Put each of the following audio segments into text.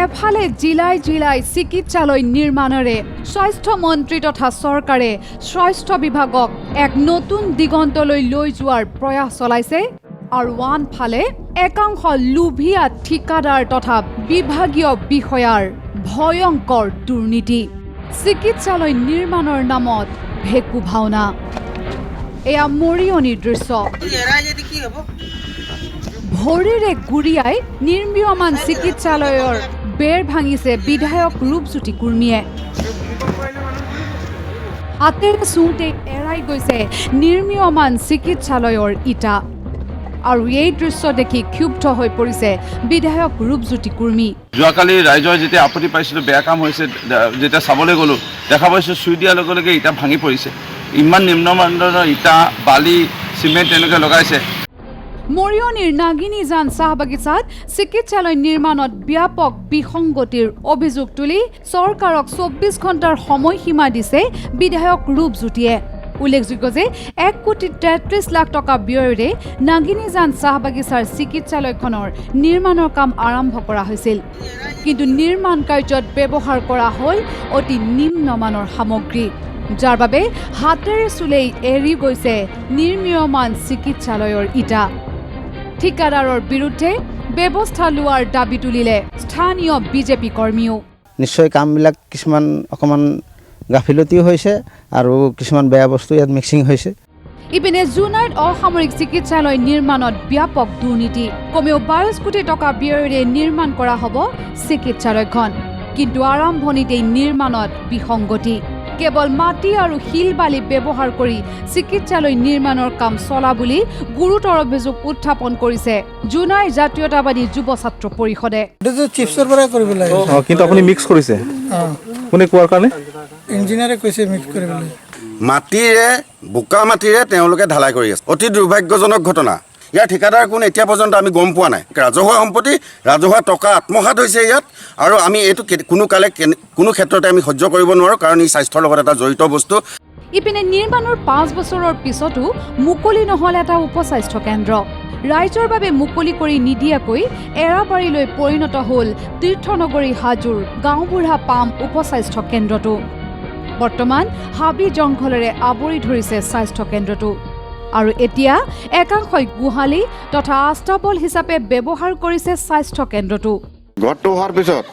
এফালে জিলাই জিলাই চিকিৎসালয় নিৰ্মাণৰে স্বাস্থ্যমন্ত্ৰী তথা চৰকাৰে স্বাস্থ্য বিভাগক এক নতুন দিগন্তলৈ লৈ যোৱাৰ প্ৰয়াস চলাইছে আৰু আনফালে একাংশ লুভিয়া ঠিকাদাৰ তথা বিভাগীয় বিষয়াৰ ভয়ংকৰ দুৰ্নীতি চিকিৎসালয় নিৰ্মাণৰ নামত ভেকু ভাওনা এয়া মৰিয়নিৰ দৃশ্য ভৰিৰে গুৰিয়াই নিৰ্মীয়মান চিকিৎসালয়ৰ বেৰ ভাঙিছে বিধায়ক ৰূপজ্যোতি কুৰ্মীয়ে হাতেৰে চুওঁতে এৰাই গৈছে নিৰ্মীয়মান চিকিৎসালয়ৰ ইটা আৰু এই দৃশ্য দেখি ক্ষুব্ধ হৈ পৰিছে বিধায়ক ৰূপজ্যোতি কুৰ্মী যোৱাকালি ৰাইজৰ যেতিয়া আপত্তি পাইছিলোঁ বেয়া কাম হৈছে যেতিয়া চাবলৈ গ'লোঁ দেখা পাইছোঁ চুই দিয়াৰ লগে লগে ইটা ভাঙি পৰিছে ইমান নিম্নমানদণ্ডৰ ইটা বালি চিমেণ্ট তেনেকৈ লগাইছে মৰিয়নিৰ নাগিনীজান চাহ বাগিচাত চিকিৎসালয় নিৰ্মাণত ব্যাপক বিসংগতিৰ অভিযোগ তুলি চৰকাৰক ২৪ ঘণ্টাৰ সময়সীমা দিছে বিধায়ক ৰূপজ্যোতিয়ে উল্লেখযোগ্য যে ১,৩৩,০০,০০০ টকা ব্যয়েৰে নাগিনীজান চাহ বাগিচাৰ চিকিৎসালয়খনৰ নিৰ্মাণৰ কাম আৰম্ভ কৰা হৈছিল কিন্তু নিৰ্মাণ কাৰ্যত ব্যৱহাৰ কৰা হ'ল অতি নিম্নমানৰ সামগ্ৰী যাৰ বাবে হাতেৰে চুলেই এৰি গৈছে নিৰ্মীয়মান চিকিৎসালয়ৰ ইটা ঠিকাদাৰৰ বিৰুদ্ধে ব্যৱস্থা লোৱাৰ দাবী তুলিলে স্থানীয় বিজেপি কৰ্মীও নিশ্চয় কামবিলাক কিছুমান অকণমান গাফিলতিও হৈছে আৰু কিছুমান বেয়া বস্তু ইয়াত মিক্সিং হৈছে ইপিনে জুনাইত অসামৰিক চিকিৎসালয় নিৰ্মাণত ব্যাপক দুৰ্নীতি কমেও ২২ কোটি টকা ব্যয়েৰে নিৰ্মাণ কৰা হ'ব চিকিৎসালয়খন কিন্তু আৰম্ভণিতেই নিৰ্মাণত বিসংগতি কেৱল মাটি আৰু শিল বালি ব্যৱহাৰ কৰি চিকিৎসালয় নিৰ্মাণৰ কাম চলা বুলি গুৰুতৰ অভিযোগ উত্থাপন কৰিছে জুনাইৰ জাতীয়তাবাদী যুৱ ছাত্ৰ পৰিষদে চিপছৰ পৰা কৰিব লাগে কিন্তু আপুনি মিক্স কৰিছে কোনে কোৱাৰ কাৰণে ইঞ্জিনিয়াৰে কৈছে মিক্স কৰিবলৈ মাটিৰে বোকা মাটিৰে তেওঁলোকে ঢালাই কৰি আছে অতি দুৰ্ভাগ্যজনক ঘটনা ইয়াৰ ঠিকাদাৰ কোন এতিয়া পৰ্যন্ত আমি গম পোৱা নাই ৰাজহুৱা সম্পত্তি ৰাজহুৱা টকা আত্মসাৎ হৈছে ইয়াত আৰু আমি এইটো কোনো ক্ষেত্ৰতে আমি সহ্য কৰিব নোৱাৰোঁ কাৰণ ই স্বাস্থ্যৰ লগত এটা জড়িত বস্তু ইপিনে নিৰ্মাণৰ ৫ বছৰৰ পিছতো মুকলি নহ'ল এটা উপস্বাস্থ্য কেন্দ্ৰ ৰাইজৰ বাবে মুকলি কৰি নিদিয়াকৈ এৰাবাৰীলৈ পৰিণত হ'ল তীৰ্থনগৰী হাজোৰ গাঁওবুঢ়া পাম উপস্বাস্থ্য কেন্দ্ৰটো বৰ্তমান হাবি জংঘলেৰে আৱৰি ধৰিছে স্বাস্থ্য কেন্দ্ৰটো আৰু এতিয়া একাংশই গোহালি তথা আস্তাবল হিচাপে ব্যৱহাৰ কৰিছে স্বাস্থ্য কেন্দ্ৰটো ঘৰটো হোৱাৰ পিছত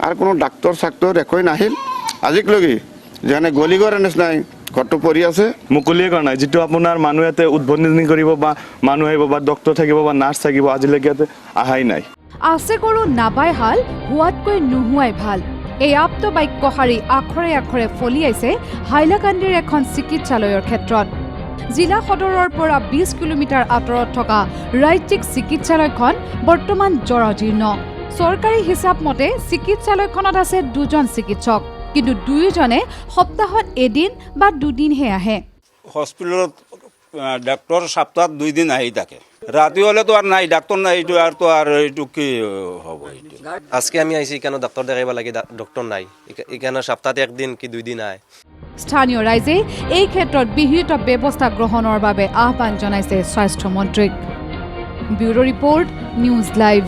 আৰু কোনো ডাক্তৰ চাক্তৰ একোৱেই নাহিল আজিলৈকে যেনে গলিঘৰ নিচিনাই ঘৰটো পৰি আছে মুকলিয়ে কৰা নাই যিটো আপোনাৰ মানুহ ইয়াতে উদ্বোধনী কৰিব বা মানুহ আহিব বা ডক্তৰ থাকিব বা নাৰ্ছ থাকিব আজিলৈকে ইয়াতে আহাই নাই আছে কৰো নাবাই হাল হোৱাতকৈ নোহোৱাই ভাল এই আপ্ত বাক্যশাৰী আখৰে আখৰে ফলিয়াইছে হাইলাকান্দিৰ এখন চিকিৎসালয়ৰ ক্ষেত্ৰত জিলা সদৰৰ পৰা ২০ কিলোমিটাৰ আঁতৰত থকা ৰাজ্যিক চিকিৎসালয়খন বৰ্তমান জৰাজীৰ্ণ চৰকাৰী হিচাপ মতে চিকিৎসালয়খনত আছে ২জন চিকিৎসক কিন্তু দুয়োজনে সপ্তাহত এদিন বা দুদিনহে আহে হস্পিটেলত ডাক্তৰ সপ্তাহত ২ দিন আহি থাকে রাতে হলে তো আর নাই ডাক্তার নাই এইটো আর তো আর এইটো কি হবে এইটো আজকে আমি আইছি কেন ডাক্তার দেখাইব লাগে ডক্টর নাই এখানে সপ্তাহত একদিন কি 2 দিন আয় স্থানীয় ৰাইজে এই ক্ষেত্ৰত বিহিত ব্যৱস্থা গ্ৰহণৰ বাবে আহ্বান জনাইছে স্বাস্থ্য মন্ত্ৰীক ব্যুৰো ৰিপৰ্ট নিউজ লাইভ